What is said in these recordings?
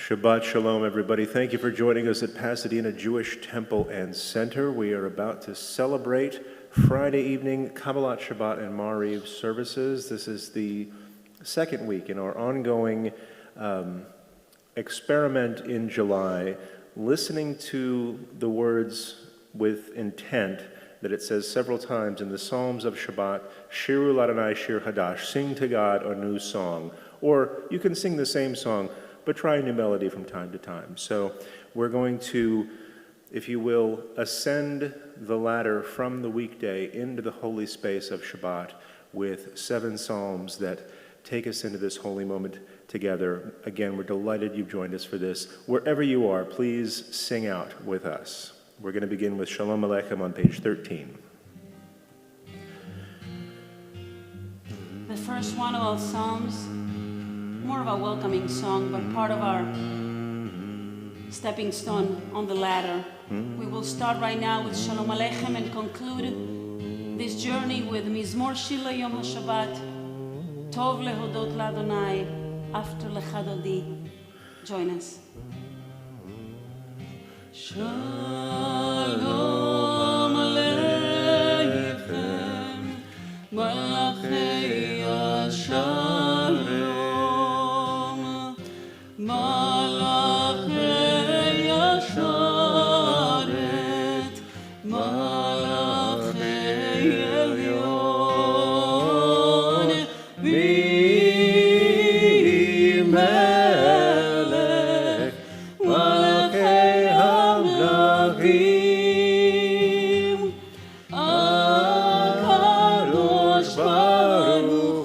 Shabbat Shalom, everybody. Thank you for joining us at Pasadena Jewish Temple and Center. We are about to celebrate Friday evening Kabbalat Shabbat and Mariv services. This is the second week in our ongoing experiment in July, listening to the words with intent that it says several times in the Psalms of Shabbat, Shiru Ladonai Shir Hadash, sing to God a new song. Or you can sing the same song, but try a new melody from time to time. So we're going to, if you will, ascend the ladder from the weekday into the holy space of Shabbat with 7 psalms that take us into this holy moment together. Again, we're delighted you've joined us for this. Wherever you are, please sing out with us. We're going to begin with Shalom Aleichem on page 13. The first one of our psalms, more of a welcoming song, but part of our stepping stone on the ladder. We will start right now with Shalom Aleichem and conclude this journey with Mizmor Shila Yom HaShabbat, Tov Lehodot Ladonai, After Lecha Dodi. Join us. Shalom Aleichem, Malachei HaShalom. Malachei Yasharet, Malachei Elyon, V'melech, Malachei Hamlachim, HaKadosh Baruch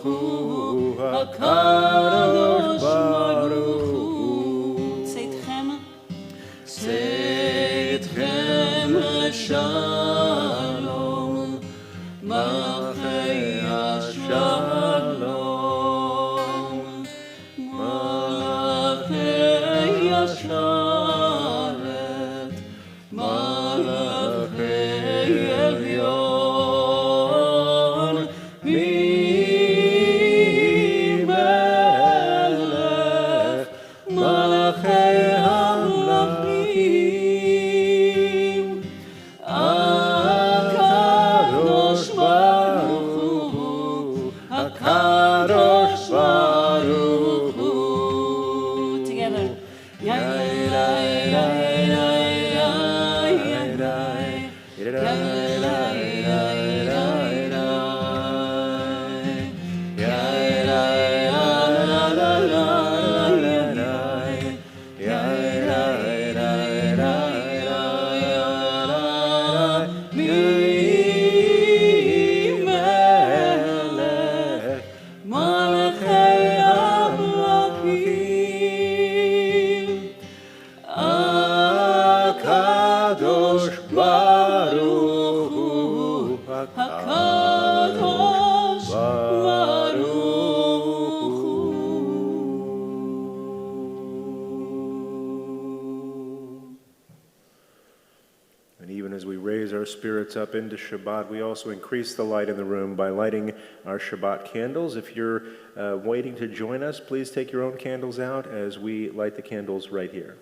our spirits up into Shabbat. We also increase the light in the room by lighting our Shabbat candles. If you're waiting to join us, please take your own candles out as we light the candles right here.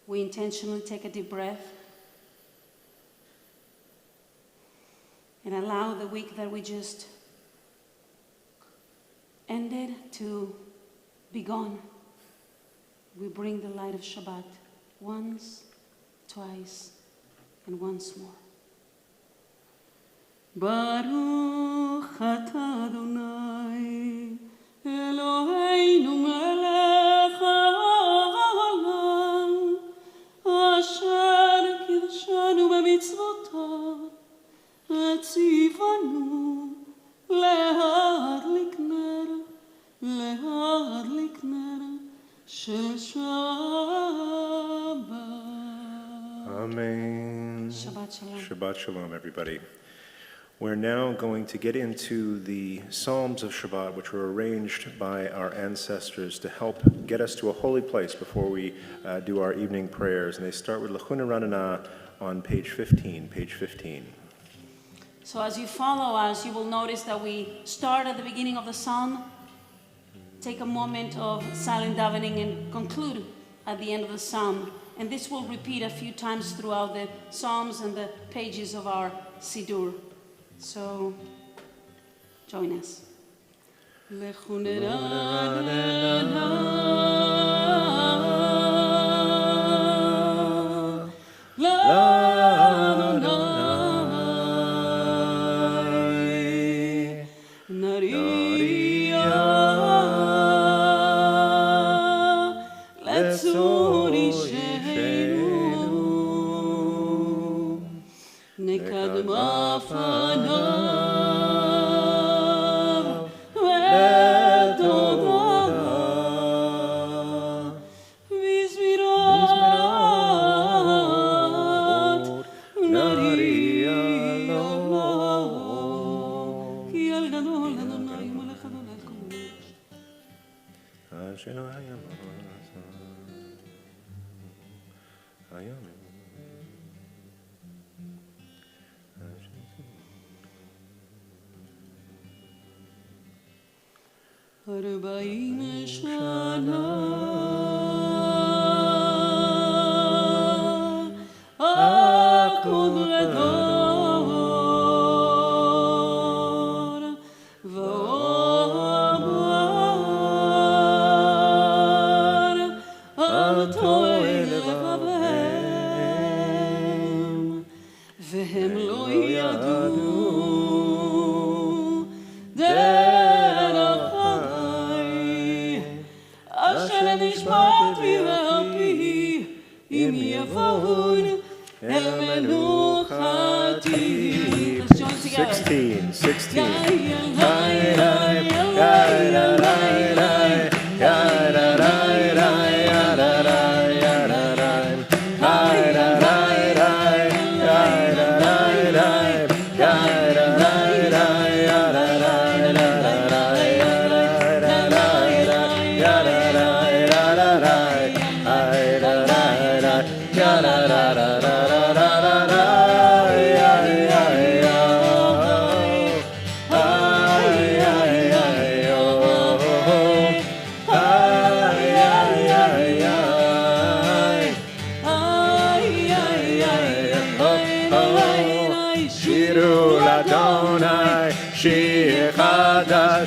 We intentionally take a deep breath and allow the week that we just ended to be gone. We bring the light of Shabbat once, twice, and once more. Baruch atah Adonai Eloheinu melech haolam asher kidshanu b'mitzvotav v'tzivanu להדליק נר של שבת. Amen. Shabbat shalom. Shabbat shalom, everybody. We're now going to get into the Psalms of Shabbat, which were arranged by our ancestors to help get us to a holy place before we do our evening prayers. And they start with Lachuna Ranana on page 15. So as you follow us, you will notice that we start at the beginning of the psalm, take a moment of silent davening, and conclude at the end of the psalm. And this will repeat a few times throughout the psalms and the pages of our Siddur. So join us.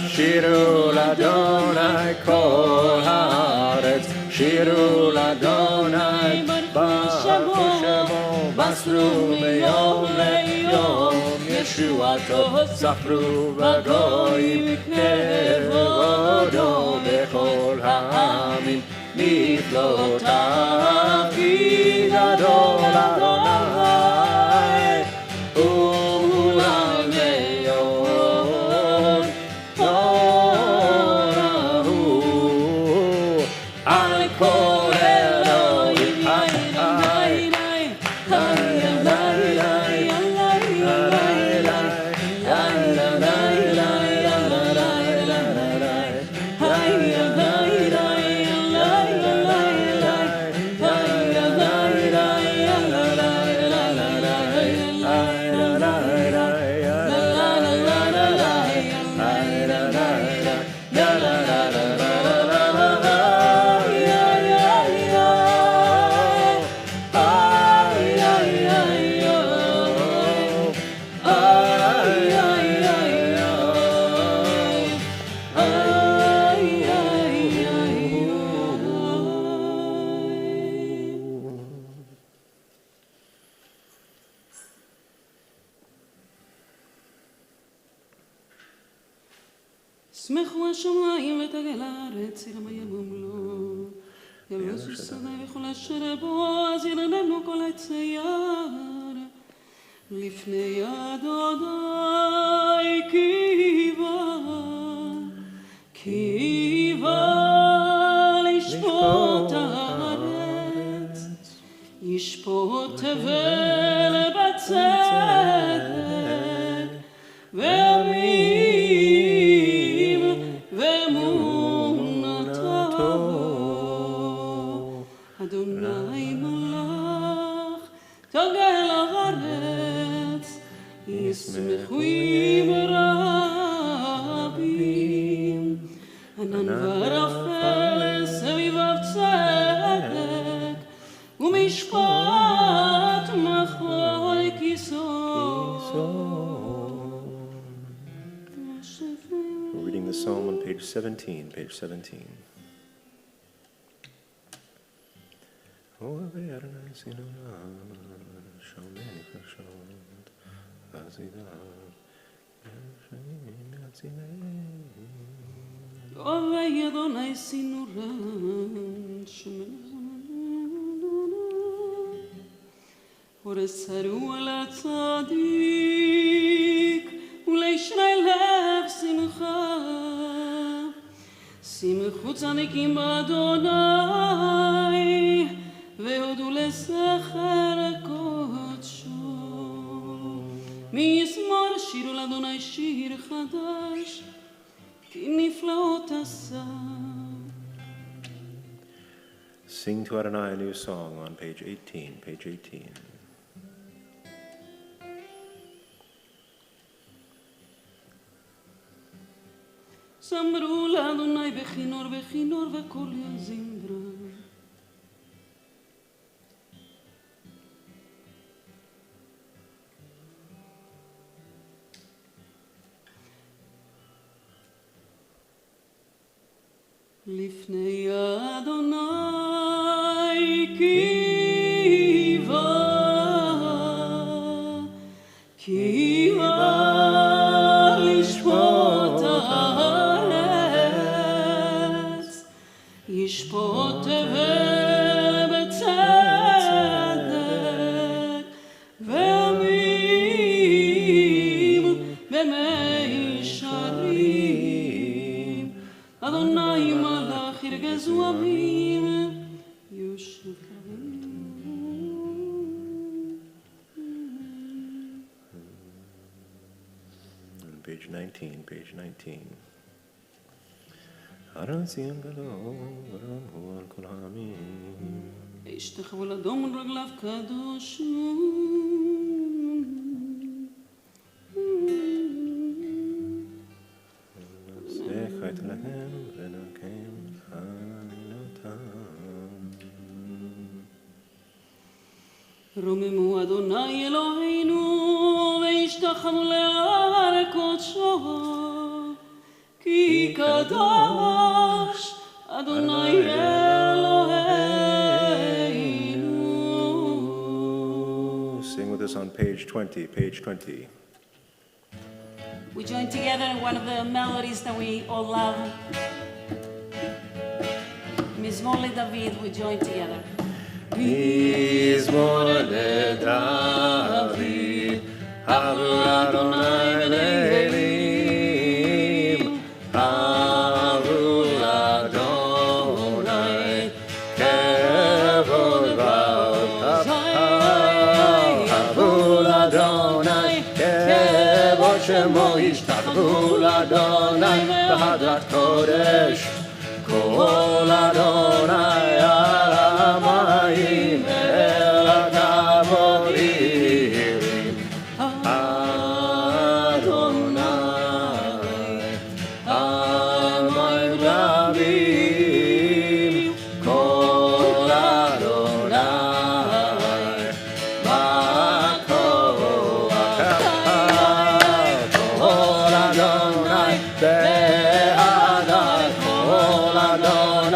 שירו לאדוני כל הארץ, שירו לאדוני ברכו שמו, מסרו מיום ליום ישועתו, ספרו בגויים כבודו בכל העמים, נפלאותיו כי גדול אדוני. שמחו השמיים ותגל הארץ, עיר המים ומלוא. יבוסו שדה וכל אשר בו, אז ירננו כל עץ היער. לפני אדוני כי בא לשפוט הארץ, ישפוט תבל בצדק, ועמים ואמונתו. אדוני מלך תגל הארץ, ישמחו עם רבים. ענן וערפל סביבו צדק, ומשפט מאחורי כיסו. We're reading the psalm on page 17, page 17. אוהבי אדוני סינורן, ורסרו על הצדיק, ולישרי לב שמחה. שמחו צדיקים באדוני, והודו לזכר קודשו. מזמור שירו לאדוני שיר חדש, כי נפלאות עשה. Sing to Adonai a new song on page 18, page 18. זמרו לאדוני בכינור בכינור וכל זמרה. לפני אדוני כי בא לשפוט הארץ, ישפוט תבל בצדק, ועמים ומישרים. אדוני מלך ירגזו עמים, יושב קרבים. Page 19, page 19. ארון ציון גדול, ארון הוא על כל העמים. השתחוו לדום רגליו קדוש. זכרת להם ונקם חילותם. רוממו אדוני אלוהינו, והשתחוו להר קודשו, כי קדוש אדוני אלוהינו. Sing with us on page 20, page 20. We join together in one of the melodies that we all love. מזמור לדוד, we join together. מזמור לדוד, עבור אדוני לאלים, עבור אדוני כבוד ועוזי, עבור אדוני כבוד שמו ישתחוו לאדוני בהדרת קודש, כל אדוני על המים אל הכבוד ירים. אדוני על מים רבים, כל אדוני בכוח, כל אדוני בעדי, כל אדוני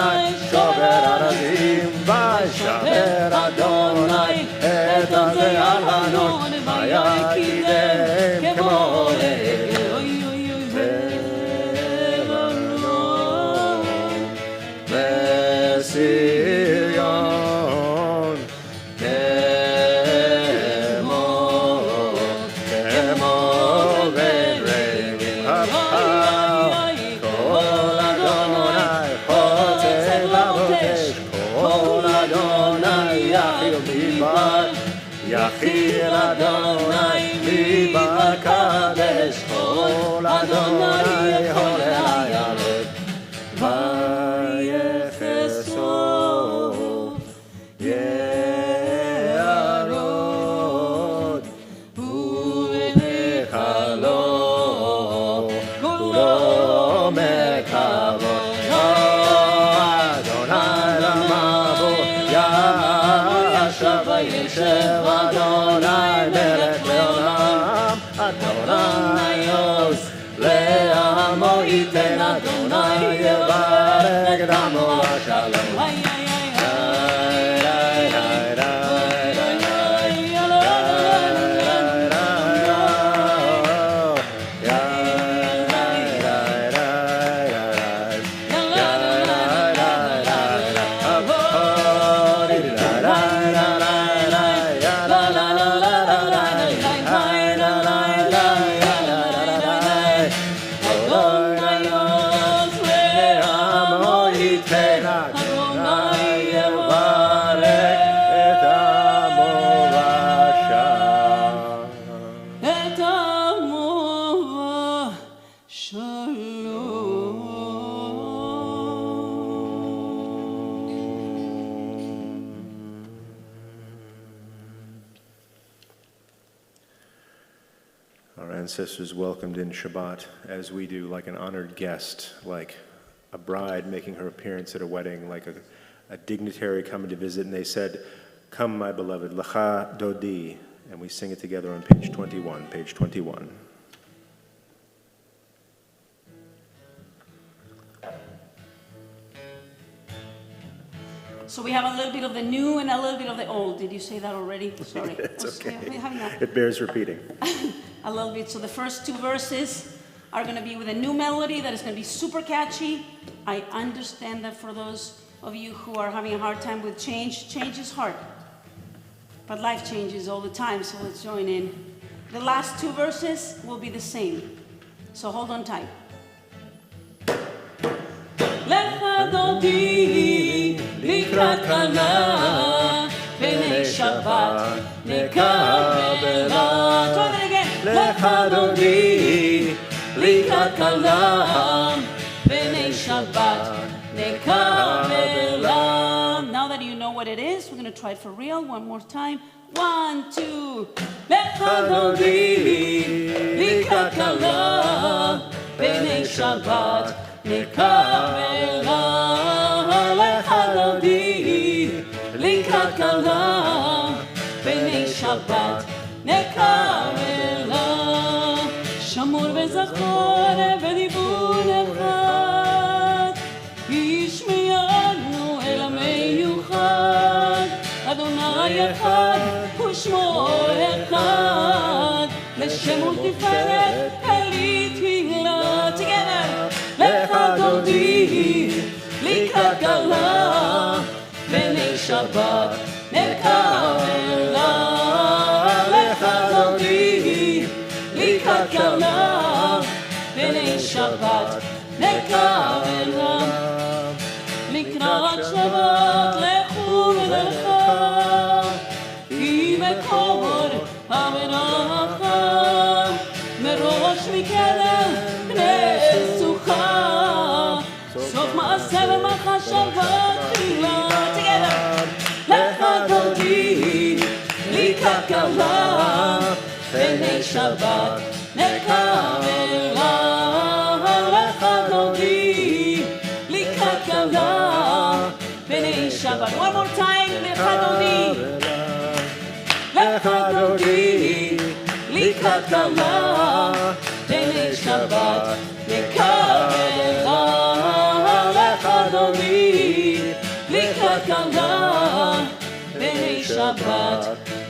Yachil Adonai mi bakadesh, Kol Adonai holei alev, vayecheso ye'arod, u'nechalo kulo mekavod, Adonai lamavu yashav vayeshev Adonai melech leolam, Adonai oz le'amo iten, Adonai yevarech damo v'shalom. Our ancestors welcomed in Shabbat as we do, like an honored guest, like a bride making her appearance at a wedding, like a dignitary coming to visit, and they said, "Come, my beloved, Lecha Dodi," and we sing it together on page 21, page 21. So we have a little bit of the new and a little bit of the old. Did you say that already? Sorry. It's okay. Yeah, It bears repeating. a little bit. So the first two verses are going to be with a new melody that is going to be super catchy. I understand that for those of you who are having a hard time with change, change is hard. But life changes all the time, so let's join in. The last two verses will be the same. So hold on tight. Lecha dodi likrat kala b'nei Shabbat nekabela. Try that again. Lecha dodi likrat kala b'nei Shabbat nekabela. Now that you know what it is, we're going to try it for real one more time. 1, 2. Lecha dodi likrat kala b'nei Shabbat nekabela. Lecha dodi likrat kala b'nei Shabbat nekabela. Shamur v'zachor v'dibur echad, yishmeyanu el hameyuchad. Adonai echad u'shmo echad, l'shem ultiferet elit hila. Together. Lecha dodi likrat kala b'nei Shabbat nekabela. Lecha dodi likrat kala b'nei Shabbat nekabela. Likrat Shabbat lechu v'lecha, ki מקור המנחה, מראש מקדם נסוכה, סוף מעשה ומחשבה תחילה. Together. לך דודי, לקראת קלה, בני שבת נקבלה. לך דודי, לקראת קלה, בני שבת. One more time, לך דודי. לך דודי, לקראת קלה, בני שבת נקבלה. לך דודי, לקראת קלה, בני שבת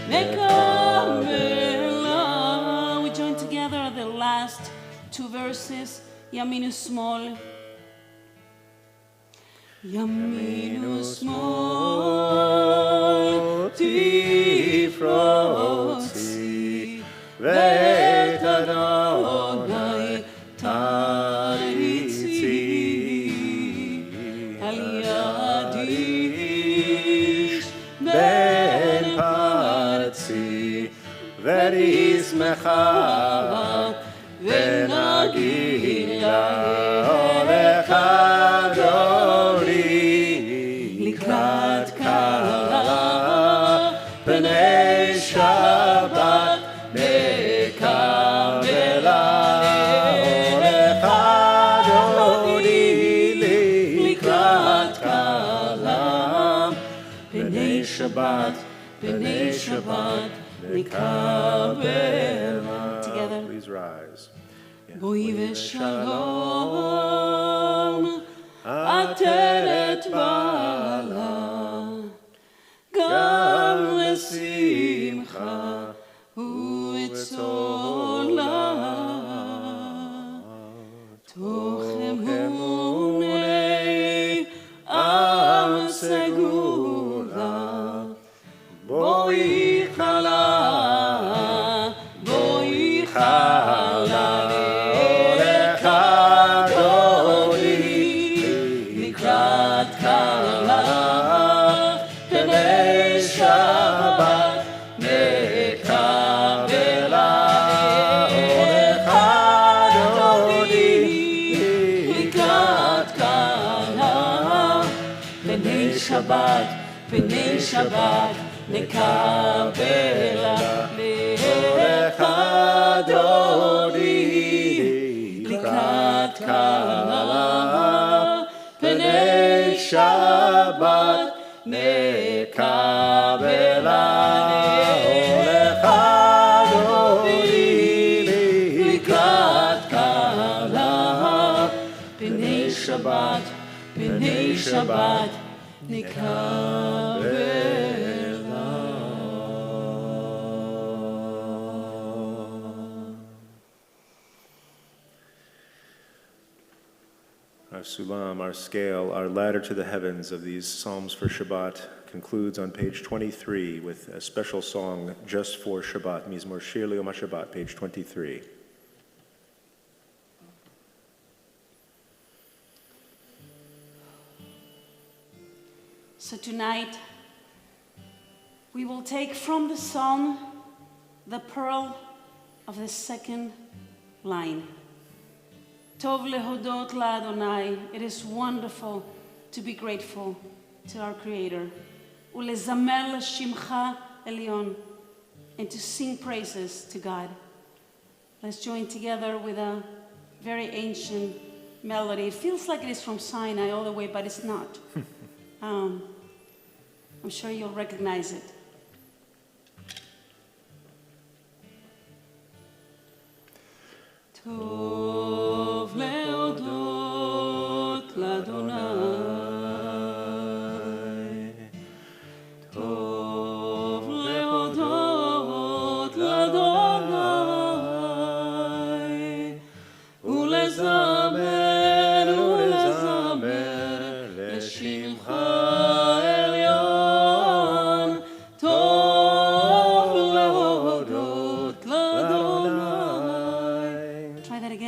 נקבלה. We join together the last two verses, ימין ושמאל. ימין ושמאל תפרוצי, ואת אדוני תריצי. על יד איש בן פרצי, ותשמחה, ונגיד לך אדוני, לקראת קלה, פני שבת נקבלה. לך אדוני, לקראת קלה, פני שבת, פני שבת נקבלה. Together. Please rise. בואי ושלום, עטרת בעלה, גם לשמחה וצולה. תוך אמוני עם סגולה, בואי חלה, בואי חלה. לך אדוני, לקראת קלה, פני שבת נקבלה. לך אדוני, לקראת קלה, פני שבת, פני שבת נקבלה. לך אדוני, לקראת קלה, פני שבת נקבלה. לך אדוני, לקראת קלה, פני שבת, פני שבת נקבלה. Our sulam, our scale, our ladder to the heavens of these Psalms for Shabbat concludes on page 23 with a special song just for Shabbat, Mizmor Shir L'Yom HaShabbat, page 23. So tonight, we will take from the psalm the pearl of the second line. Tov lehodot la'Adonai. It is wonderful to be grateful to our Creator. Ulezamer l'shimcha elyon. And to sing praises to God. Let's join together with a very ancient melody. It feels like it is from Sinai all the way, but it's not. I'm sure you'll recognize it. Tov leodot l'Adonai. Tov leodot l'Adonai. Ulezamer, ulezamer, l'shimcha elyon. Tov leodot l'Adonai. Try that again.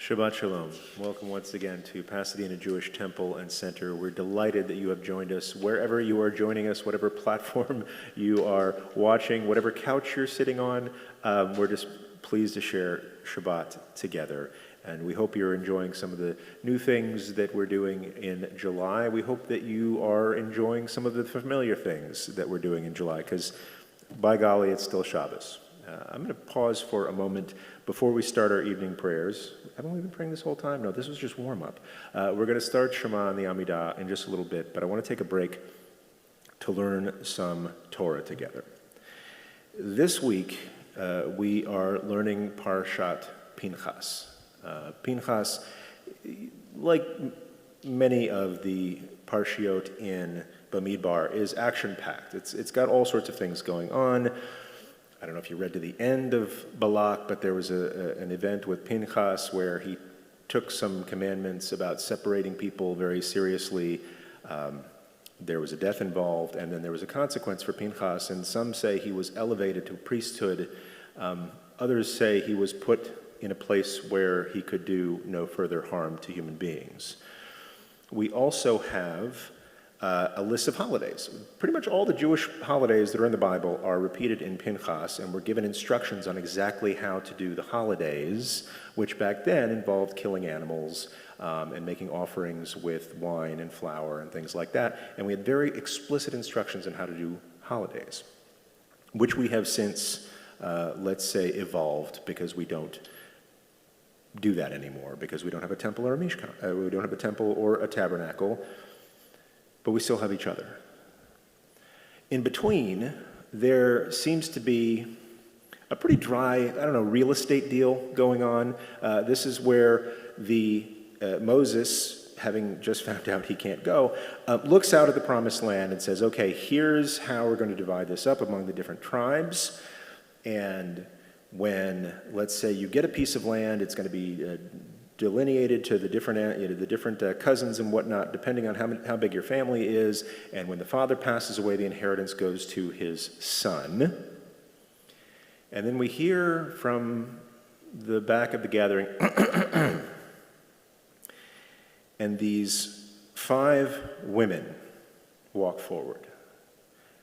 Shabbat Shalom. Welcome once again to Pasadena Jewish Temple and Center. We're delighted that you have joined us wherever you are joining us, whatever platform you are watching, whatever couch you're sitting on. We're just pleased to share Shabbat together. And we hope you're enjoying some of the new things that we're doing in July. We hope that you are enjoying some of the familiar things that we're doing in July, because by golly, it's still Shabbos. I'm going to pause for a moment before we start our evening prayers. Haven't we been praying this whole time? No, this was just warm-up. We're going to start Shema and the Amidah in just a little bit, but I want to take a break to learn some Torah together. This week, we are learning Parshat Pinchas. Pinchas, like many of the Parshiot in Bamidbar, is action-packed. It's got all sorts of things going on. I don't know if you read to the end of Balak, but there was an event with Pinchas where he took some commandments about separating people very seriously. There was a death involved, and then there was a consequence for Pinchas, and some say he was elevated to priesthood. Others say he was put in a place where he could do no further harm to human beings. We also have a list of holidays. Pretty much all the Jewish holidays that are in the Bible are repeated in Pinchas, and we're given instructions on exactly how to do the holidays, which back then involved killing animals and making offerings with wine and flour and things like that. And we had very explicit instructions on how to do holidays, which we have since, let's say, evolved, because we don't do that anymore, because we don't have a temple or a mishkan. We don't have a temple or a tabernacle, but we still have each other. In between, there seems to be a pretty dry, real estate deal going on. This is where Moses, having just found out he can't go, looks out at the promised land and says, okay, here's how we're going to divide this up among the different tribes. And when, let's say, you get a piece of land, it's going to be delineated to the different cousins and whatnot, depending on how big your family is. And when the father passes away, the inheritance goes to his son. And then we hear from the back of the gathering, and these 5 women walk forward.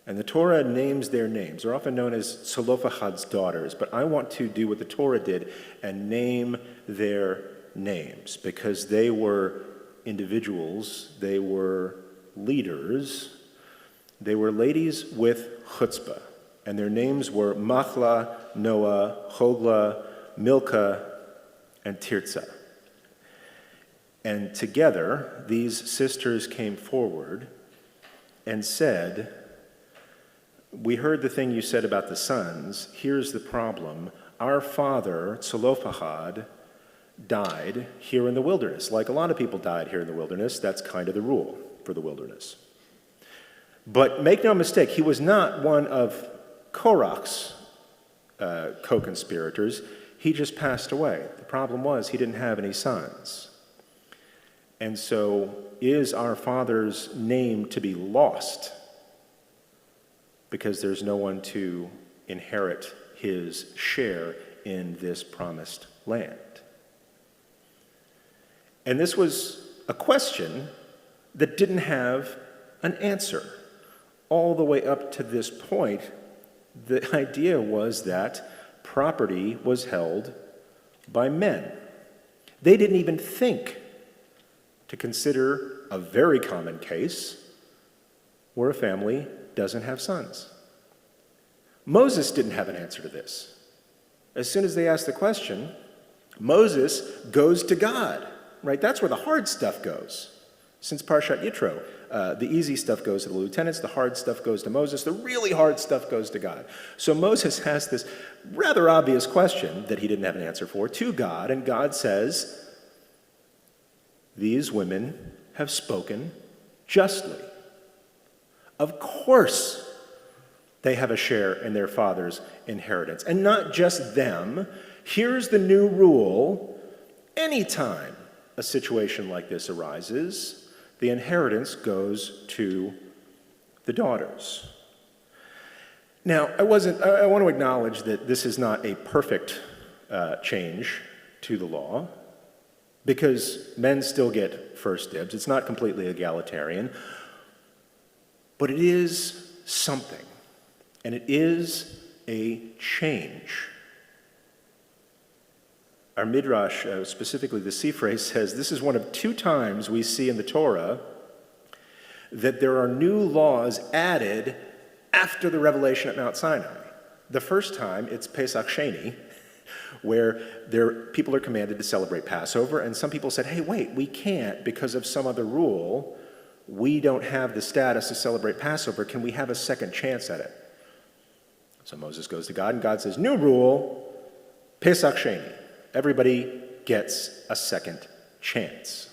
And the Torah names their names. They're often known as Zelophehad's daughters, but I want to do what the Torah did and name their names, because they were individuals, they were leaders, they were ladies with chutzpah, and their names were Machla, Noah, Hogla, Milcah, and Tirzah. And together, these sisters came forward and said, we heard the thing you said about the sons. Here's the problem. Our father, Zelophehad, died here in the wilderness. Like a lot of people died here in the wilderness. That's kind of the rule for the wilderness. But make no mistake, he was not one of Korach's co-conspirators. He just passed away. The problem was he didn't have any sons. And so is our father's name to be lost because there's no one to inherit his share in this promised land? And this was a question that didn't have an answer. All the way up to this point, the idea was that property was held by men. They didn't even think to consider a very common case where a family doesn't have sons. Moses didn't have an answer to this. As soon as they asked the question, Moses goes to God. Right? That's where the hard stuff goes. Since Parshat Yitro, the easy stuff goes to the lieutenants, the hard stuff goes to Moses, the really hard stuff goes to God. So Moses has this rather obvious question that he didn't have an answer for to God, and God says, these women have spoken justly. Of course they have a share in their father's inheritance. And not just them. Here's the new rule. Anytime a situation like this arises, the inheritance goes to the daughters. Now, I want to acknowledge that this is not a perfect change to the law. because men still get first dibs. It's not completely egalitarian, but it is something, and it is a change. Our Midrash, specifically the Sifrei, says this is one of 2 times we see in the Torah that there are new laws added after the revelation at Mount Sinai. The first time, it's Pesach Sheni, where people are commanded to celebrate Passover, and some people said, hey, wait, we can't because of some other rule. We don't have the status to celebrate Passover. Can we have a second chance at it? So Moses goes to God, and God says, new rule, Pesach Sheni. Everybody gets a second chance.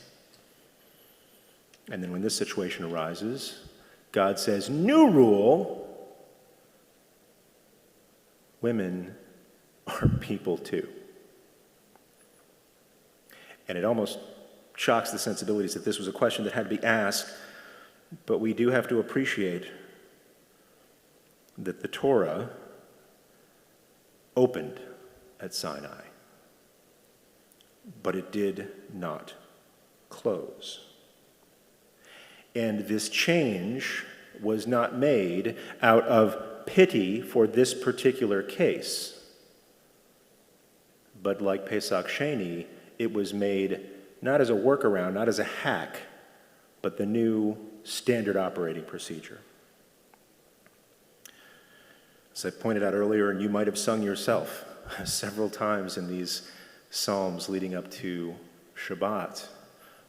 And then when this situation arises, God says, new rule, women are people too. And it almost shocks the sensibilities that this was a question that had to be asked, but we do have to appreciate that the Torah opened at Sinai, but it did not close. And this change was not made out of pity for this particular case, but like Pesach Sheni, it was made not as a workaround, not as a hack, but the new standard operating procedure. As I pointed out earlier, and you might have sung yourself several times in these Psalms leading up to Shabbat,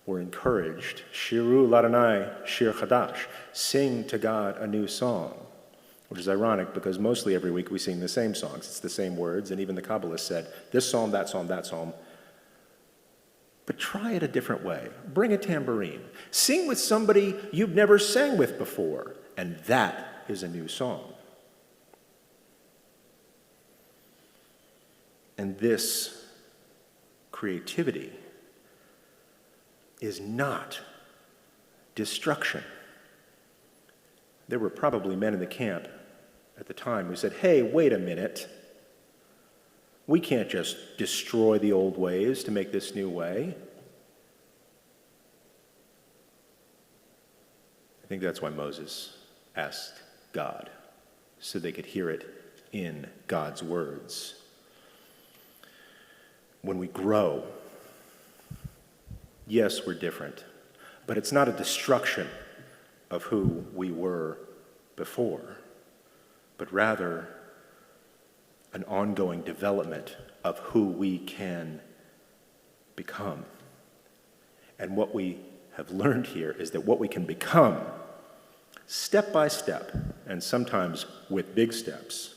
we're encouraged, Shiru l'Adonai shir chadash, sing to God a new song, which is ironic because mostly every week we sing the same songs. It's the same words, and even the Kabbalists said, this psalm, that psalm, that psalm. But try it a different way. Bring a tambourine. Sing with somebody you've never sang with before, and that is a new song. And this creativity is not destruction. There were probably men in the camp at the time who said, hey, wait a minute. We can't just destroy the old ways to make this new way. I think that's why Moses asked God, so they could hear it in God's words. When we grow, yes, we're different, but it's not a destruction of who we were before, but rather an ongoing development of who we can become. And what we have learned here is that what we can become, step by step, and sometimes with big steps,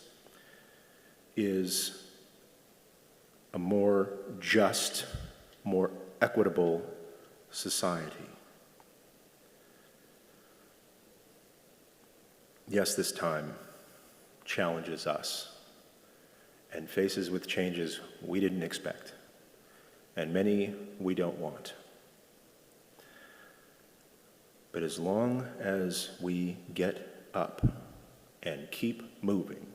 is a more just, more equitable society. Yes, this time challenges us and faces with changes we didn't expect, and many we don't want. But as long as we get up and keep moving,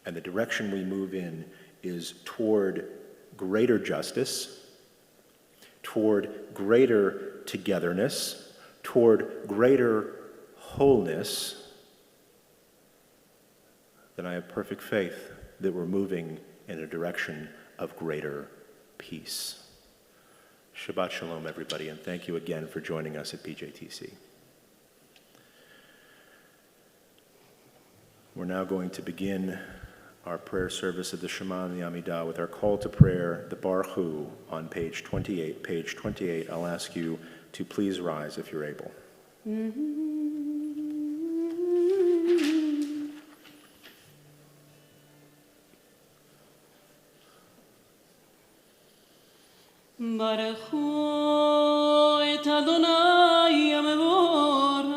and the direction we move in is toward greater justice, toward greater togetherness, toward greater wholeness, then I have perfect faith that we're moving in a direction of greater peace. Shabbat Shalom, everybody, and thank you again for joining us at PJTC. We're now going to begin our prayer service of the Shema and the Amidah with our call to prayer, the Baruch Hu, on page 28. Page 28, I'll ask you to please rise if you're able. Baruch Hu et Adonai HaMevorach.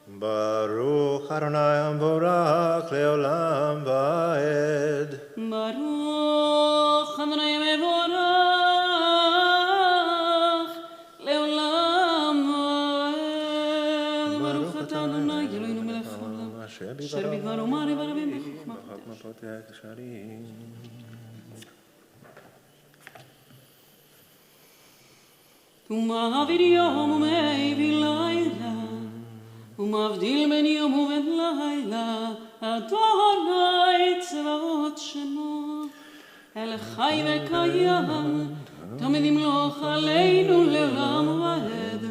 Baruch Adonai Amvorach Leolam Vaed. Baruch Adonai HaMevorach Leolam Vaed. Baruch atah Adonai Eloheinu melech haolam, asher bidvaro umar barabim b'chokmah. ומעביר יום ומעביר לילה, ומבדיל בין יום ובין לילה, אדוני צבאות שמו. אל חי וקיים, תמיד ימלוך עלינו לעולם ועד.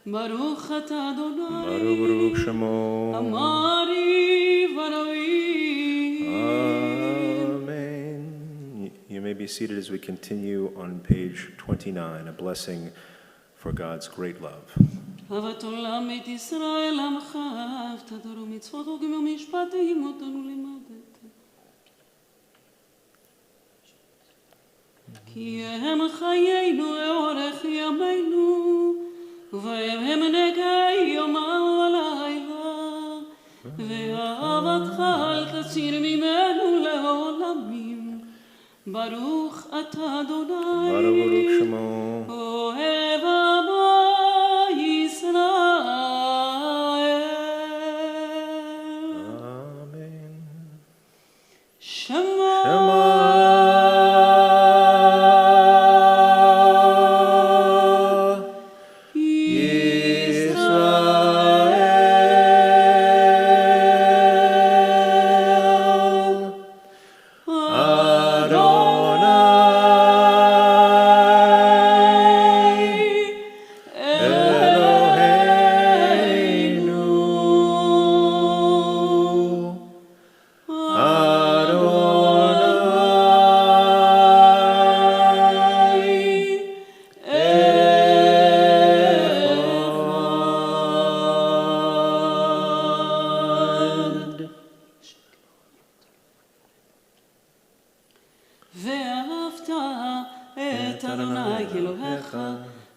ברוך אתה אדוני, ברוך שמו. אמרי ורבי. Amen. You may be seated as we continue on page 29, a blessing for God's great love. אהבת עולם את ישראל עמך, אהבת תורה ומצוות חוקים ומשפטים אותנו לימדת. כי הם חיינו לאורך ימינו, ובהם הם נגעי יומם ולילה, ואהבתך אל תסיר ממנו לעולמים. ברוך אתה אדוני, ברוך שמו. אוהב עמו ישראל. Amen. שמע ואהבת את אדוני אלוהיך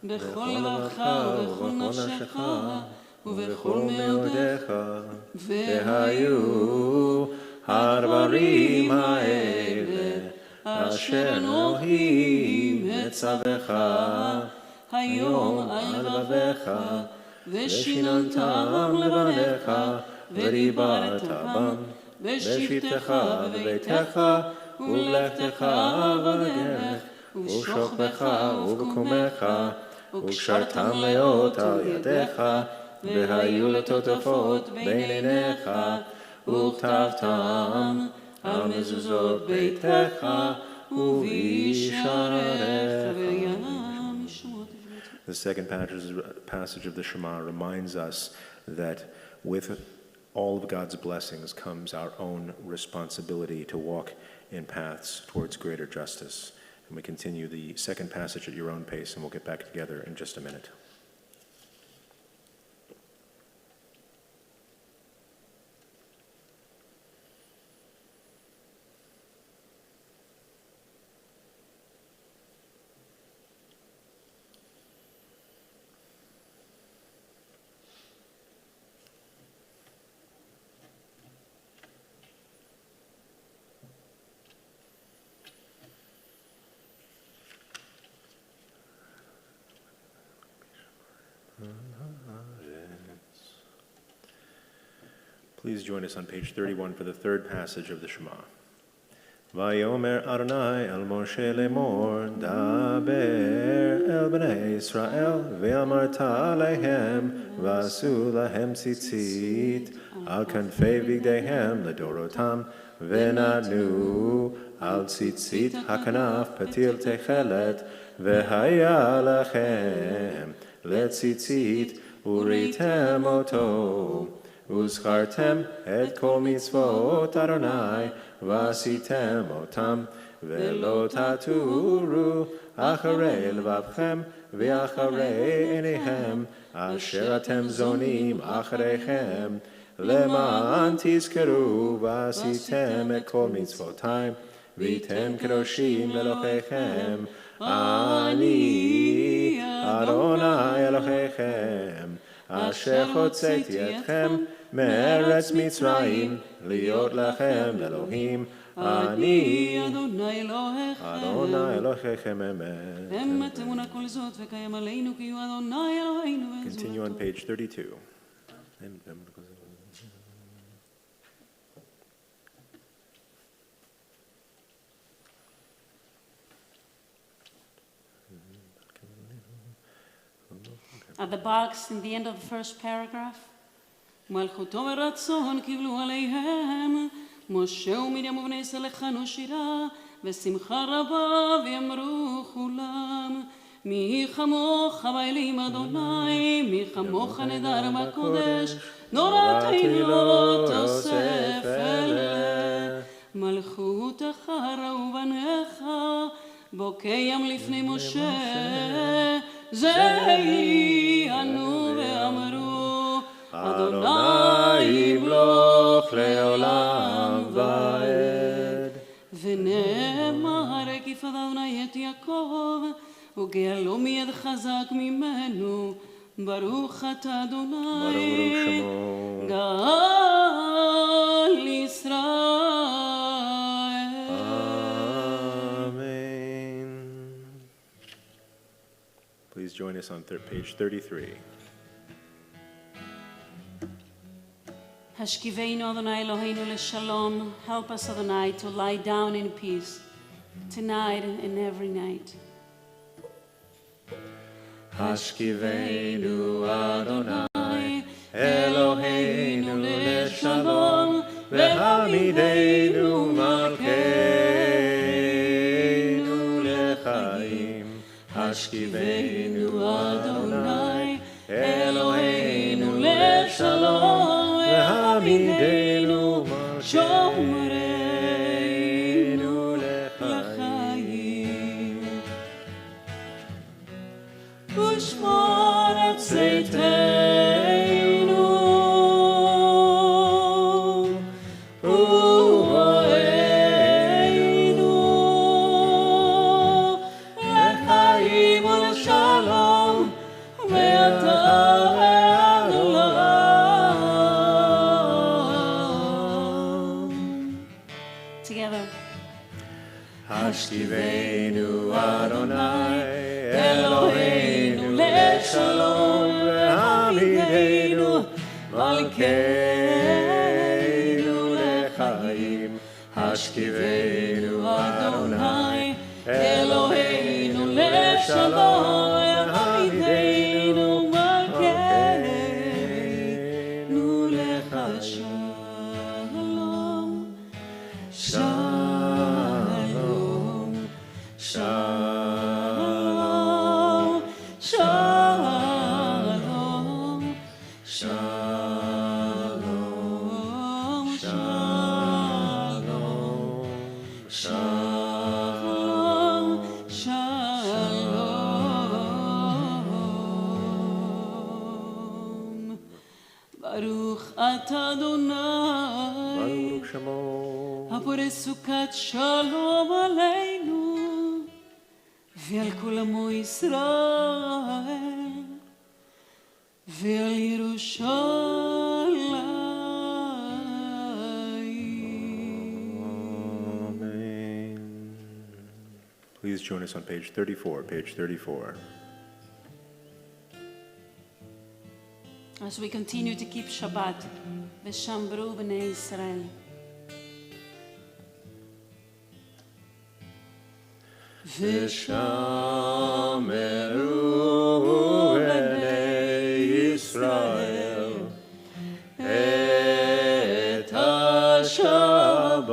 בכל לבבך ובכל נפשך ובכל מאודיך. והיו הדברים האלה אשר אלוהים מצווך היום על לבביך, ושיננתם לבניך ודיברת בם בשבתך ובביתך ובלכתך בדרך ובשוכבך ובקומך, וקשרתם להיות על ידיך, והיו לטוטפות בין עיניך, וכתבתם על מזוזות ביתך ובשעריך. The second passage of the Shema reminds us that with all of God's blessings comes our own responsibility to walk in paths towards greater justice. And we continue the second passage at your own pace, and we'll get back together in just a minute. Please join us on page 31 for the third passage of the Shema. Vayomer Adonai el Moshe lemor, daber el bnei Israel, ve'amarta alehem, v'asu lahem tzitzit, al kanfei vigdehem ledorotam, ve'natnu al tzitzit hakanaf patil techelet, ve'haya lachem letzitzit, uritem oto. Uzchartem et kol mitzvot Adonai, v'asitem otam, ve'lo taturu, acharei levavchem, ve'acharei einechem, asher atem zonim achareichem, leman tizkeru, v'asitem et kol mitzvotai, v'yitem kedoshim Eloheichem, ani Adonai Eloheichem, asher hotzeti etchem, מארץ מצרים, להיות לכם אלוהים, אני אדוני אלוהיכם. אדוני אלוהיכם אמת. אמת אמונה כל זאת וקיים עלינו כי הוא אדוני אלוהינו. Continue on page 32. at the box in the end of the first paragraph. מלכותו ורצון קיבלו עליהם, משה ומרים ובני ישראל לחנו שירה, ושמחה רבה ויאמרו כולם, מי כמוך באלים אדוני, מי כמוך נדר בקודש, נורא תהילות תוסף אלה. מלכותך ראו בניך, בוקעם לפני משה, זה יענו ואמרו, אדוני ימלוך לעולם ועד. ונאמר הקיף אדוני את יעקב, וגאלו מיד חזק ממנו, ברוך אתה אדוני, גאל ישראל. Amen. Please join us on page 33. השכיבנו אדוני אלוהינו לשלום. Help us, Adonai, to lie down in peace, tonight and every night. השכיבנו אדוני אלוהינו לשלום, והעמידנו מלכנו לחיים. השכיבנו אדוני אלוהינו לשלום, והעמידנו שומרנו לחיים. ושמור את צאתנו ובואנו לחיים ולשלום, ואתה ועד עולם. Together. השכיבנו אדוני אלוהינו לשלום, והעמידנו מלכנו לחיים. השכיבנו אדוני אלוהינו לשלום, והעמידנו מלכנו לשלום. שלום, שלום, שלום, שלום, שלום, שלום, שלום. ברוך אתה אדוני, ברוך שמו, הפורש סוכת שלום עלינו ועל כל עמו ישראל ועל ירושלים. Amen. Please join us on page 34, page 34. As we continue to keep Shabbat, ושמרו בני ישראל. ושמרו בני ישראל את השבת,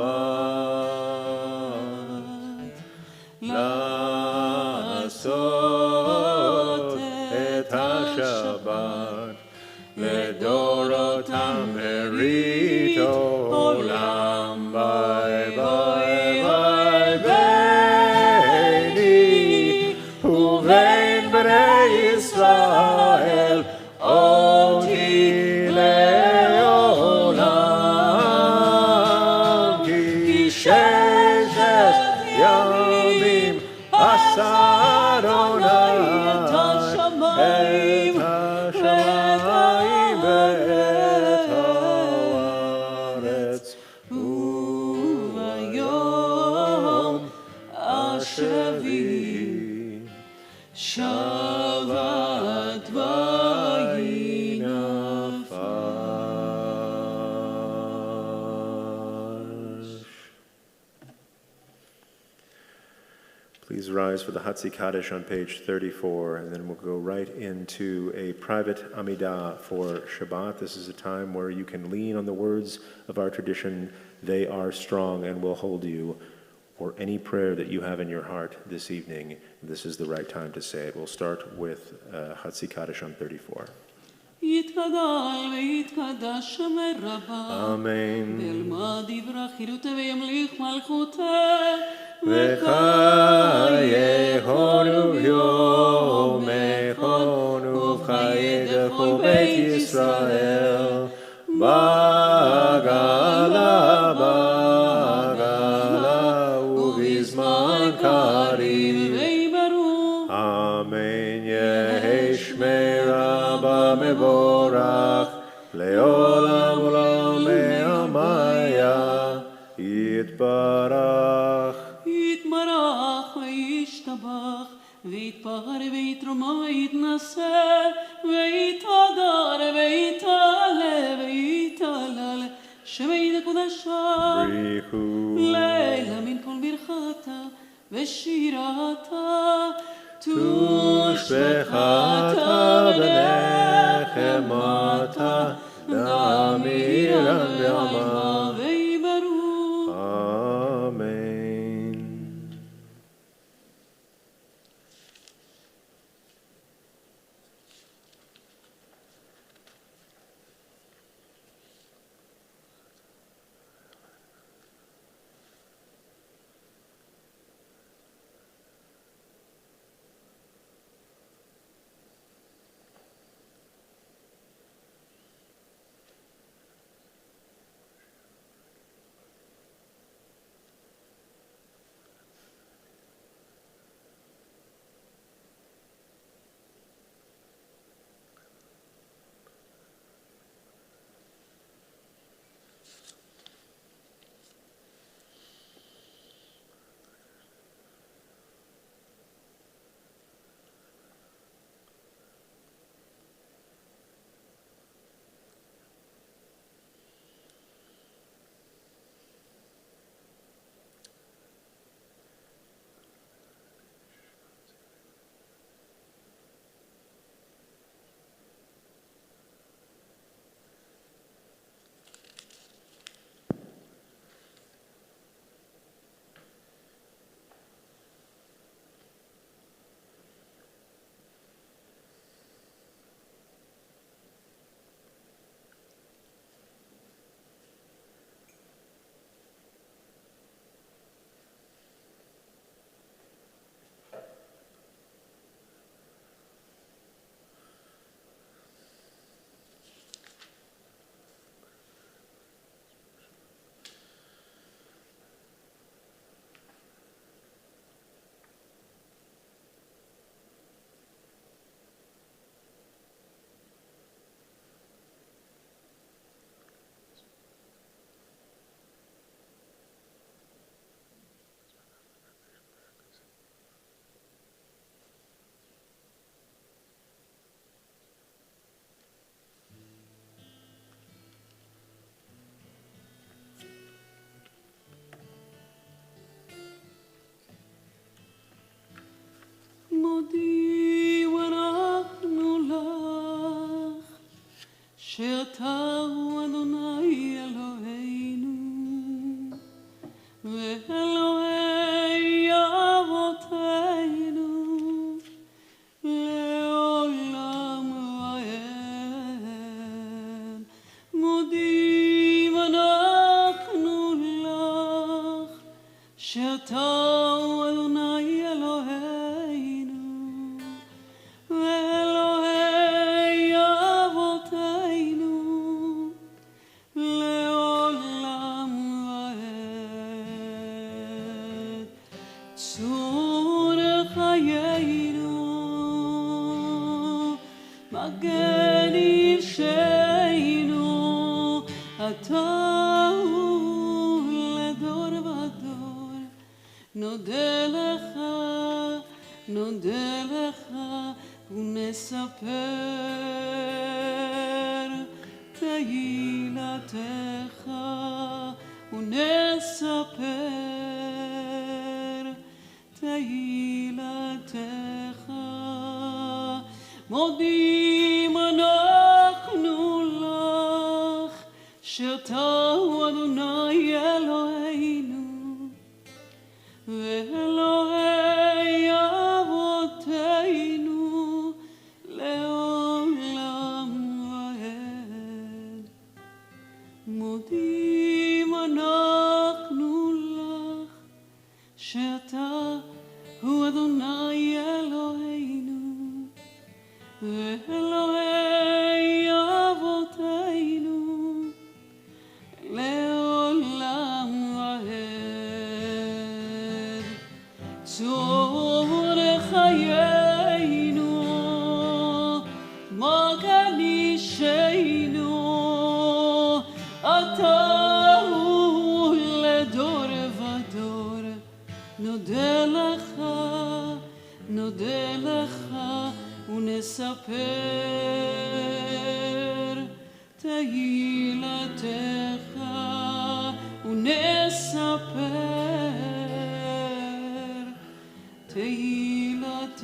לעשות את השבת לדורותם ברית עולם. ביי ביי ביי ביני ובין בני ישראל אותי לעולם. כי ששת ימים עשה אדוני את השמיים ואת הארץ, וביום השביעי שבת ויהי נפש. Please rise for the Hatzi Kaddish on page 34, and then we'll go right into a private Amidah for Shabbat. This is a time where you can lean on the words of our tradition, "They are strong and will hold you," or any prayer that you have in your heart this evening. This is the right time to say it. We'll start with Hatzi Kaddish on 34. יתגדל ויתקדש שמי רבה Amen. וילמד דברי חירות וימליך מלכותך וחייכנו יומנו וחיי דכל בית ישראל בגלה בגלה ובזמן קריב ויברוך אמן. יהי שמי רבה מבורך לעולם ולעולם מעמיה יתברך. יתברך וישתבח ויתפאר ויתרומם ויתנשא ויתהדר ויתעלה ויתהלל שמי קודשה בריחו לילה מן כל ברכתה ושירתה תושבחתה ונחמתה נאמירן בעמה ויברוך אמן. מודים אנחנו לך שאתה הוא אדוני אלוהינו ואלוהי אבותינו לעולם ועד. מודים אנחנו לך שאתה הוא אדוני אלוהינו ואלוהי אבותינו לעולם ועד. צור חיינו מגן נפשנו אתה הוא לדור ודור. נודה לך ונספר תהילתך ונספר תהילתך תהילתך. מודים אנחנו לך, שאתה הוא אדוני אלוהינו, ואלוהי אבותינו לעולם ועד. מודים אנחנו לך, שאתה הוא אדוני אלוהינו, ואלוהי אבותינו לעולם ועד. צור חיינו, מגן אישנו, אתה הוא לדור ודור. נודה לך, נודה לך, ונספר תהילתך, ונספר תהילתך.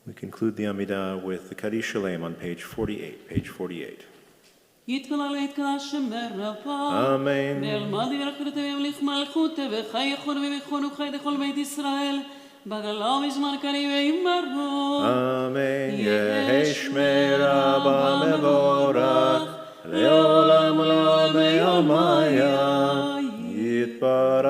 We conclude the Amidah with the Kaddish Shalem on page 48. Page 48. יתפלל ויתקדש שמר רבה. Amen. נלמד יברכו וימליך מלכות וחי יכול וביכון וחי לכל בית ישראל. בגלה ומזמר קריב וימרו. Amen. יהי שמי רבה מבורך, לעולם עולם ויומיה. יתברך.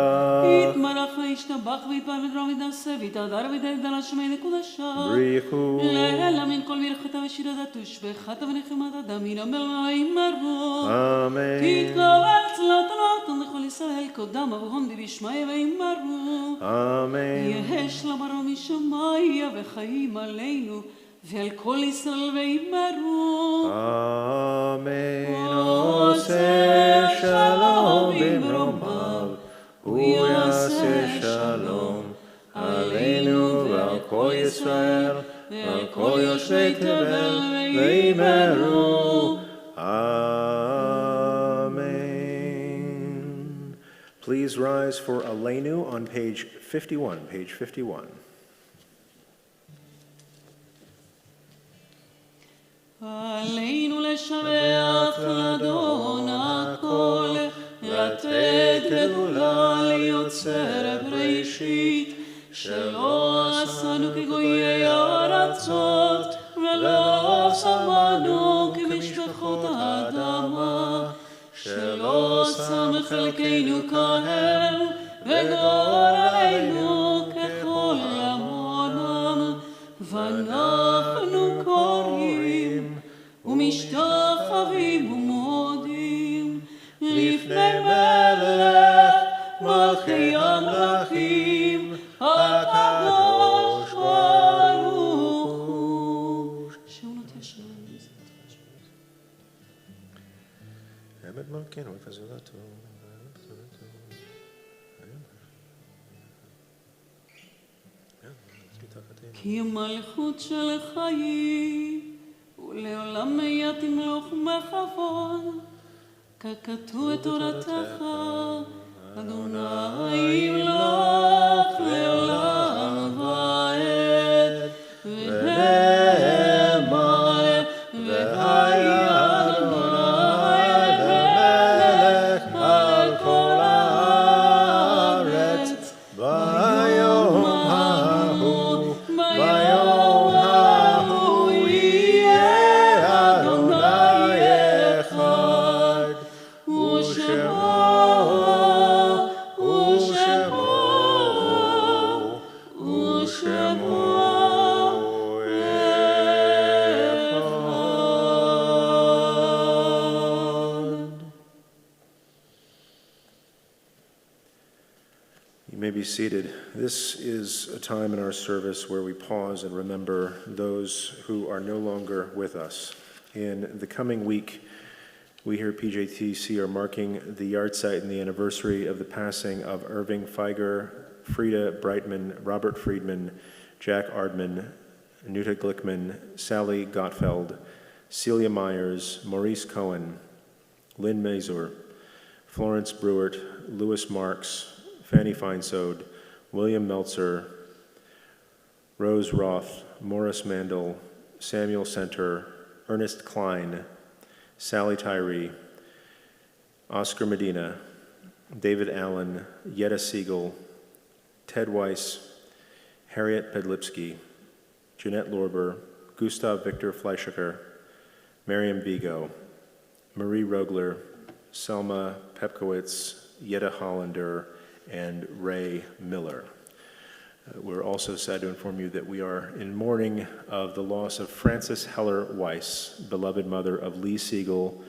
יתמרח וישתבח ויתפאר ודרום ויתנשא ויתהדר ויתהדר על שמי לקודשה. בריחו. להלה מן כל ברכתה ושירתה תושבחת ונחמת אדם מן המלך וימרו. Amen. תתקבל צלת אלוהים לכל ישראל קודם אברהם דבשמיא וימרו. Amen. יהי שלמה משמיא וחיים עלינו ועל כל ישראל וימרו. Amen. עושה שלום במרומיו, הוא יעשה שלום עלינו ועל כל ישראל ועל כל יושבי תבל וימרו. Amen. Please rise for Aleinu on page 51. Page 51. עלינו לשבח לאדון הכל, לתת גדולה ליוצר בראשית, שלא עשנו כגויי הארצות, ולא שמנו כמשפחות האדמה, שלא שם חלקנו כהם, וגורלנו ככל עמונם, ואנחנו קוראים ומשתחווים ומודים לפני מלך מלכי המלכים הקדוש ברוך הוא. שעונות ישן. עמד מלכנו ופזולתו. כי המלכות שלך היא, ולעולם היה תמלוך בכבוד, ככתוב את תורתך, אדוני ימלוך לעולם ועד, ונאמר, והיה אדוני מלך על כל הארץ, ביום ההוא, ביום ההוא יהיה אדוני אחד, ושמו You may be seated. This is a time in our service where we pause and remember those who are no longer with us. In the coming week, we here at PJTC are marking the yahrzeit and the anniversary of the passing of Irving Feiger, Frida Breitman, Robert Friedman, Jack Ardman, Nuta Glickman, Sally Gottfeld, Celia Myers, Maurice Cohen, Lynn Mazur, Florence Brewert, Louis Marks, Fanny Feinsode, William Meltzer, Rose Roth, Morris Mandel, Samuel Center, Ernest Klein, Sally Tyree, Oscar Medina, David Allen, Yetta Siegel, Ted Weiss, Harriet Pedlipsky, Jeanette Lorber, Gustav Victor Fleischaker, Miriam Vigo, Marie Rogler, Selma Pepkowitz, Yetta Hollander, and Ray Miller. We're also sad to inform you that we are in mourning of the loss of Frances Heller Weiss, beloved mother of Lee Siegel,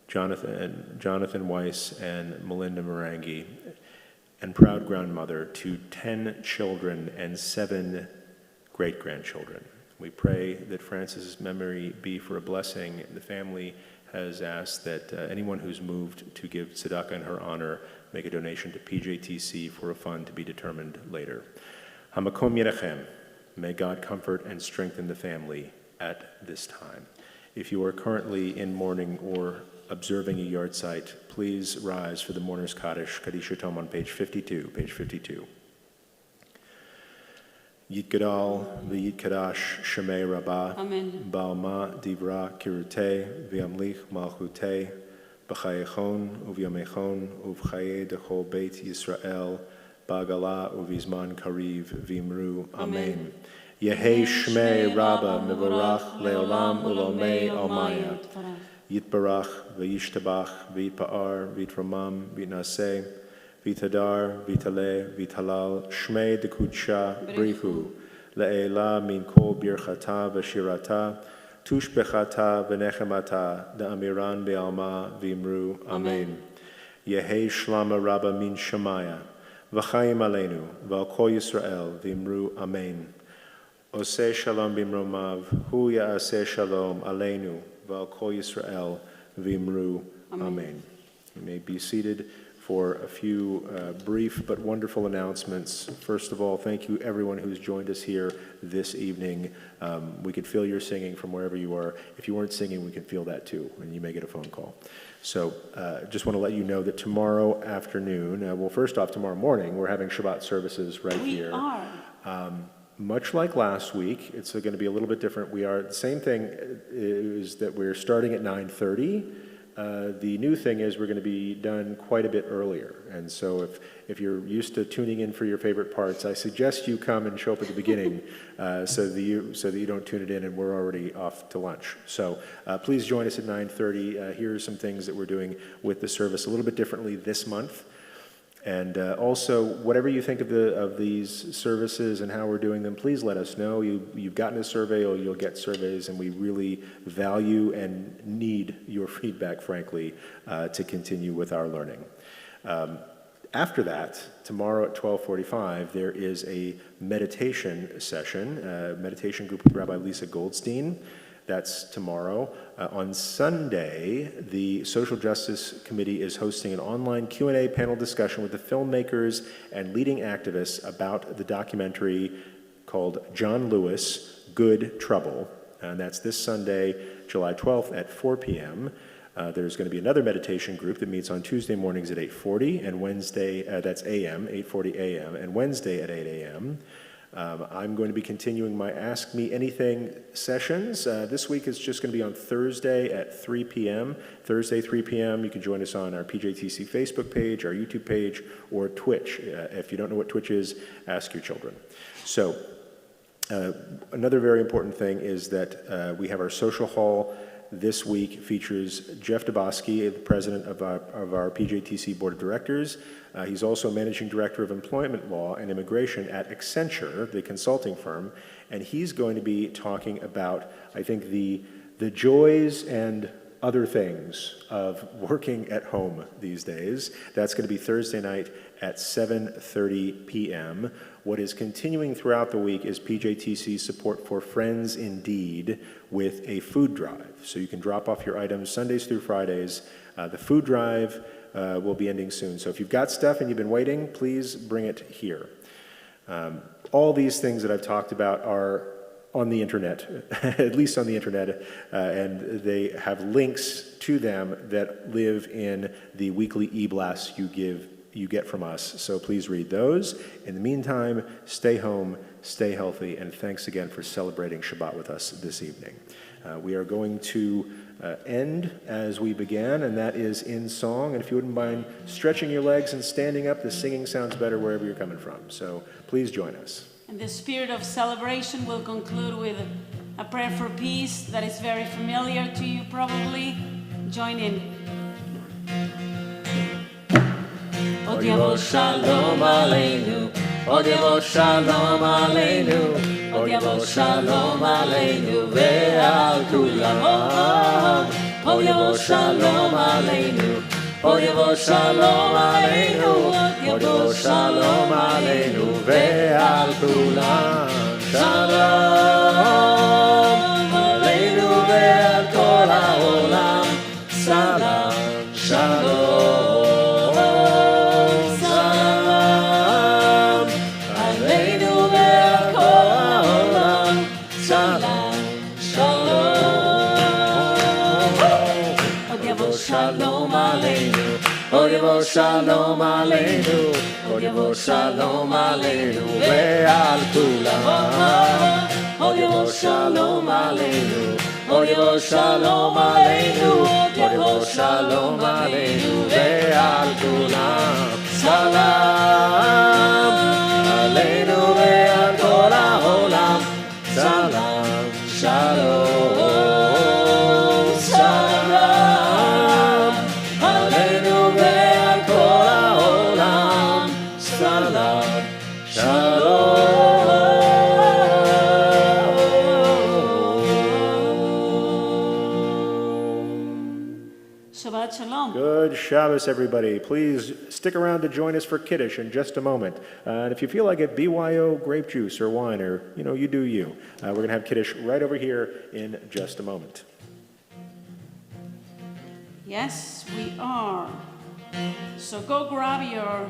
Jonathan Weiss, and Melinda Morangi, and proud grandmother to 10 children and 7 great-grandchildren. We pray that Frances' memory be for a blessing. The family has asked that anyone who's moved to give tzedakah in her honor make a donation to PJTC for a fund to be determined later. Hamakom Yerachem, may God comfort and strengthen the family at this time. If you are currently in mourning or observing a yard site, please rise for the mourner's Kaddish, Kaddish Tom on page 52, page 52. Yit Gadal v'yit Kadash Shemei Rabbah, Amen. Ba'alma Divra Kirute v'yamlich Malchute, B'chayechon uvyamechon uvchaye dechol Beit Yisrael, Ba'gala uvizman Kariv v'imru. Amen. Yehei Shmei Rabbah Mevorach Leolam Ulomei Almaya. Yitbarach v'yishtabach v'yitpa'ar v'yitramam v'yitnaseh v'yitadar v'yitale v'yitalal Shmei dekudsha brihu le'ela min kol birchata v'shirata tushbechata v'nechemata da'amiran be'alma v'imru. Amen. Yehei shlama rabba min shemaya v'chaim aleinu v'al kol Yisrael v'imru. Amen. Oseh shalom bimromav hu ya'aseh shalom aleinu v'al kol Yisrael v'imru. Amen. You may be seated for a few brief but wonderful announcements. First of all, thank you everyone who's joined us here this evening. We could feel your singing from wherever you are. If you weren't singing, we can feel that too, and you may get a phone call. So just want to let you know that tomorrow afternoon, well, first off, tomorrow morning, we're having Shabbat services right here. We are. Much like last week, it's going to be a little bit different. The same thing is that we're starting at 9:30. The new thing is we're going to be done quite a bit earlier. And so if you're used to tuning in for your favorite parts, I suggest you come and show up at the beginning so that you don't tune it in and we're already off to lunch. So please join us at 9:30. Here are some things that we're doing with the service a little bit differently this month. And also, whatever you think of these services and how we're doing them, please let us know. You've gotten a survey or you'll get surveys, and we really value and need your feedback, frankly, to continue with our learning. After that, tomorrow at 12:45, there is a meditation session, meditation group with Rabbi Lisa Goldstein. That's tomorrow. On Sunday, the Social Justice Committee is hosting an online Q&A panel discussion with the filmmakers and leading activists about the documentary called John Lewis, Good Trouble. And that's this Sunday, July 12th at 4 p.m. There's going to be another meditation group that meets on Tuesday mornings at 8:40 and Wednesday, that's a.m., 8:40 a.m., and Wednesday at 8 a.m. I'm going to be continuing my Ask Me Anything sessions. This week it's just going to be on Thursday at 3 p.m. Thursday, 3 p.m. You can join us on our PJTC Facebook page, our YouTube page, or Twitch. If you don't know what Twitch is, ask your children. So another very important thing is that we have our social hall this week features Jeff Dabosky, the president of our PJTC Board of Directors. He's also managing director of employment law and immigration at Accenture, the consulting firm, and he's going to be talking about, I think, the joys and other things of working at home these days. That's going to be Thursday night at 7:30 p.m. What is continuing throughout the week is PJTC's support for Friends Indeed with a food drive. So you can drop off your items Sundays through Fridays. The food drive will be ending soon. So if you've got stuff and you've been waiting, please bring it here. All these things that I've talked about are on the internet, at least on the internet, and they have links to them that live in the weekly e-blasts you get from us. So please read those. In the meantime, stay home, stay healthy, and thanks again for celebrating Shabbat with us this evening. We are going to end as we began, and that is in song. And if you wouldn't mind stretching your legs and standing up, the singing sounds better wherever you're coming from. So please join us. And the spirit of celebration will conclude with a prayer for peace that is very familiar to you probably. Join in. Od yavo shalom aleinu, od yavo shalom aleinu, od yavo shalom aleinu ve'al kulam. Od yavo shalom aleinu, od yavo shalom aleinu, od yavo shalom aleinu ve'al kulam. Shalom aleinu ve'al kol ha'olam. Salam, shalom. Od yavo shalom aleinu, od yavo shalom aleinu ve'al kulam. Od yavo shalom aleinu, od yavo shalom aleinu, od yavo shalom aleinu ve'al kulam. Salam aleinu ve'al kol ha'olam. Salam, shalom. Good Shabbos, everybody. Please stick around to join us for Kiddush in just a moment. And if you feel like it, BYO grape juice or wine, or, you do you. We're going to have Kiddush right over here in just a moment. Yes, we are. So go grab your,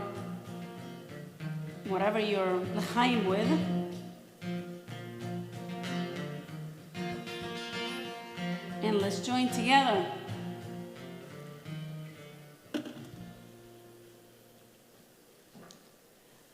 whatever you're l'chaim with. And let's join together.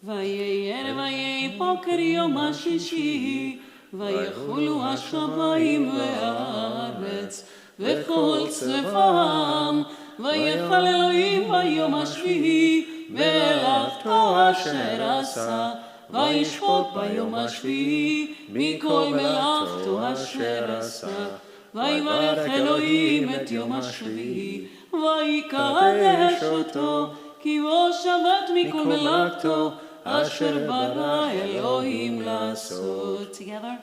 ויהי ערב ויהי בוקר יום השישי, ויחולו השמיים והארץ, וכל צבאם, ויחל אלוהים ביום השביעי, מלאכתו אשר עשה, וישפוט ביום השביעי, מכל מלאכתו אשר עשה. ויברך אלוהים את יום השביעי, ויקדש אותו, כי בו שבת מכל מלאכתו, אשר ברא אלוהים לעשות. Together.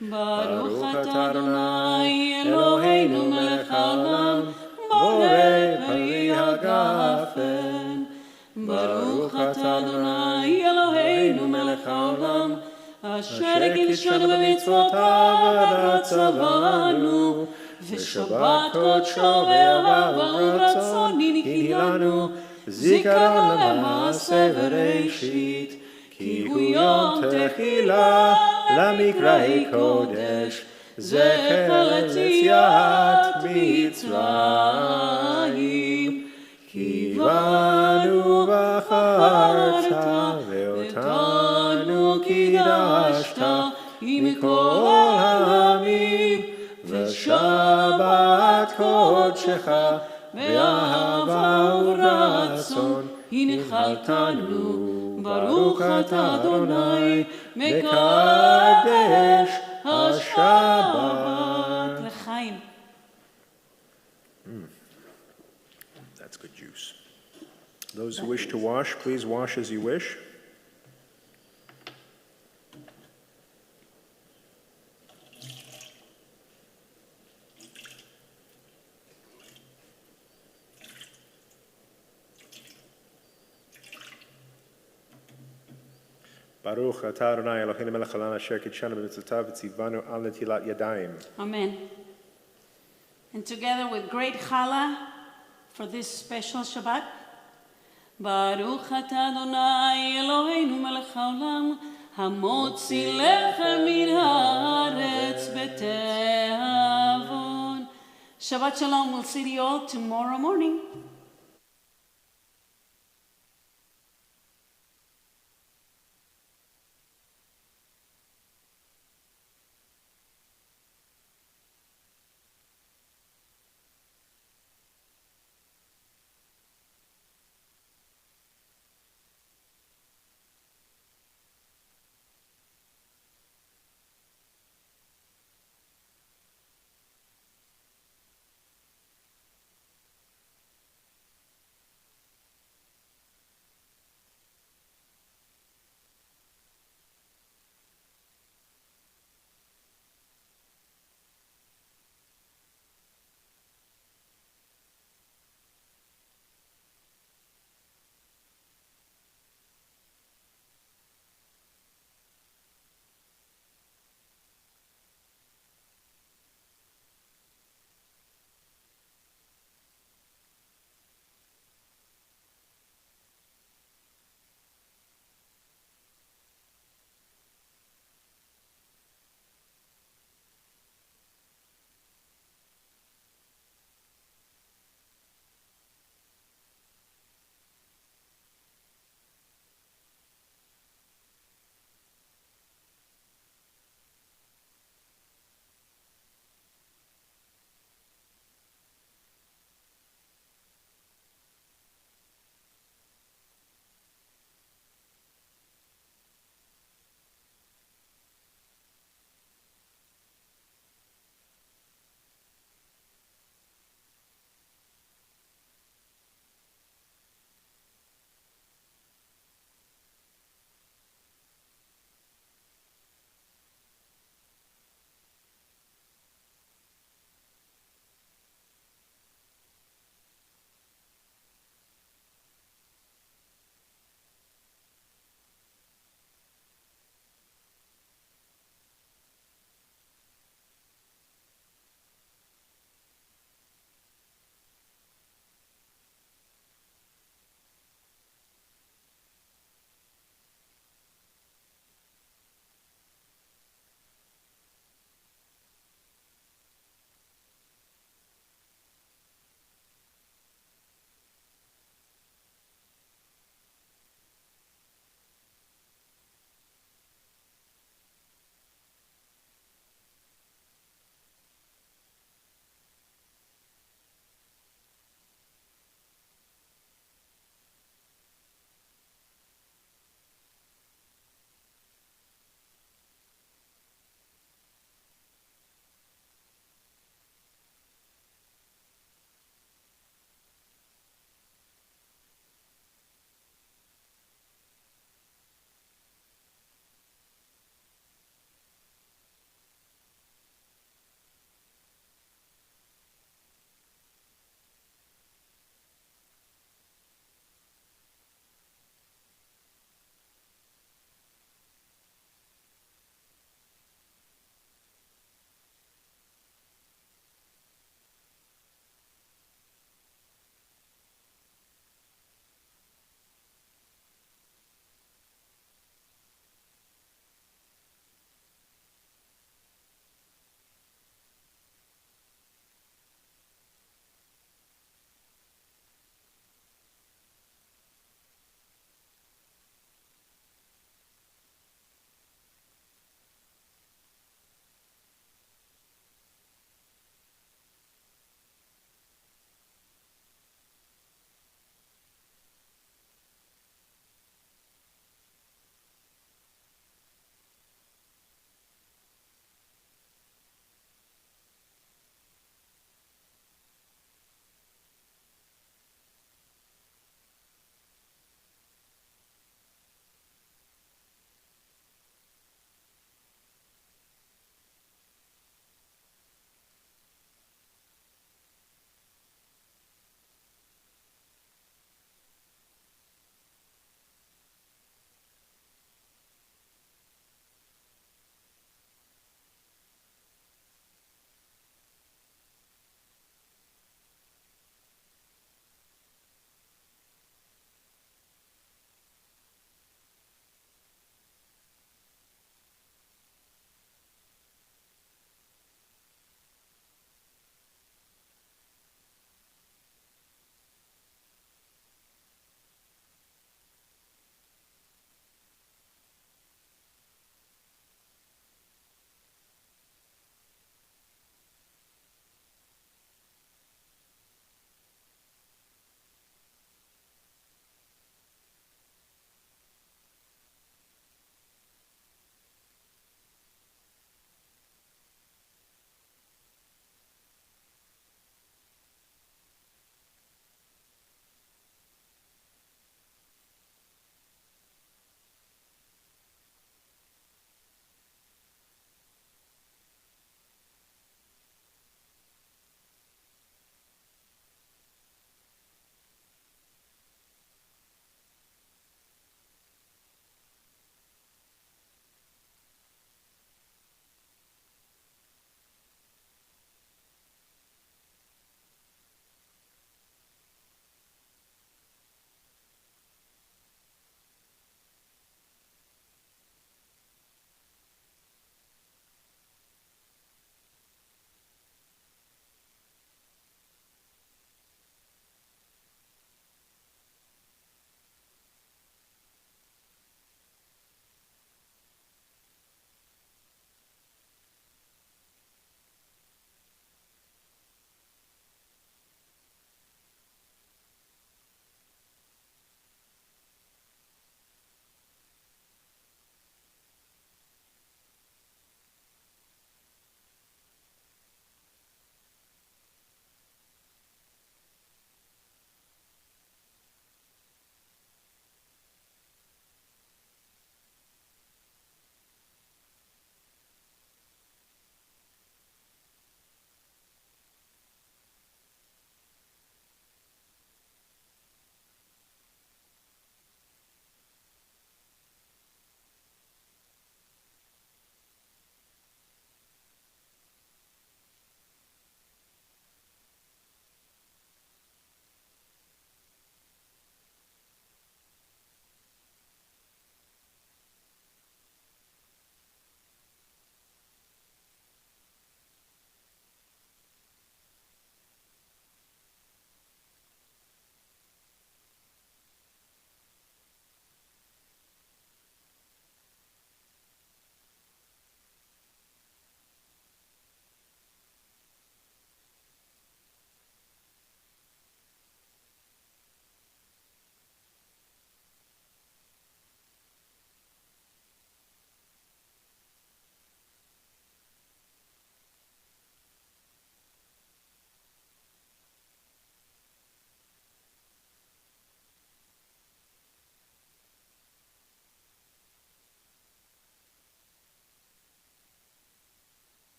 ברוך אתה אדוני אלוהינו מלך העולם, בורא פרי הגפן. ברוך אתה אדוני אלוהינו מלך העולם, אשר קידשנו במצוותיו ורצה בנו, ושבת קודשו ואהבה ורצון הנהי לנו, זיכרון למעשה בראשית, כי הוא יום תחילה למקראי קודש, זכר ליציאת מצרים. כי בנו בחרת ואותנו קידשת מכל העמים, ושבת קודשך באהבה ורצון הנחלתנו. ברוך אתה אדוני מקדש השבת. לחיים. That's good juice. Those who wish to wash, please wash as you wish. Baruch atah Adonai Eloheinu melech haolam asher kidshanu b'mitzvotav v'tzivanu al netilat yadayim. Amen. And together with great challah for this special Shabbat, Baruch atah Adonai Eloheinu melech haolam, hamotzi lechem min haaretz. בתיאבון. Shabbat Shalom. We'll see you all tomorrow morning.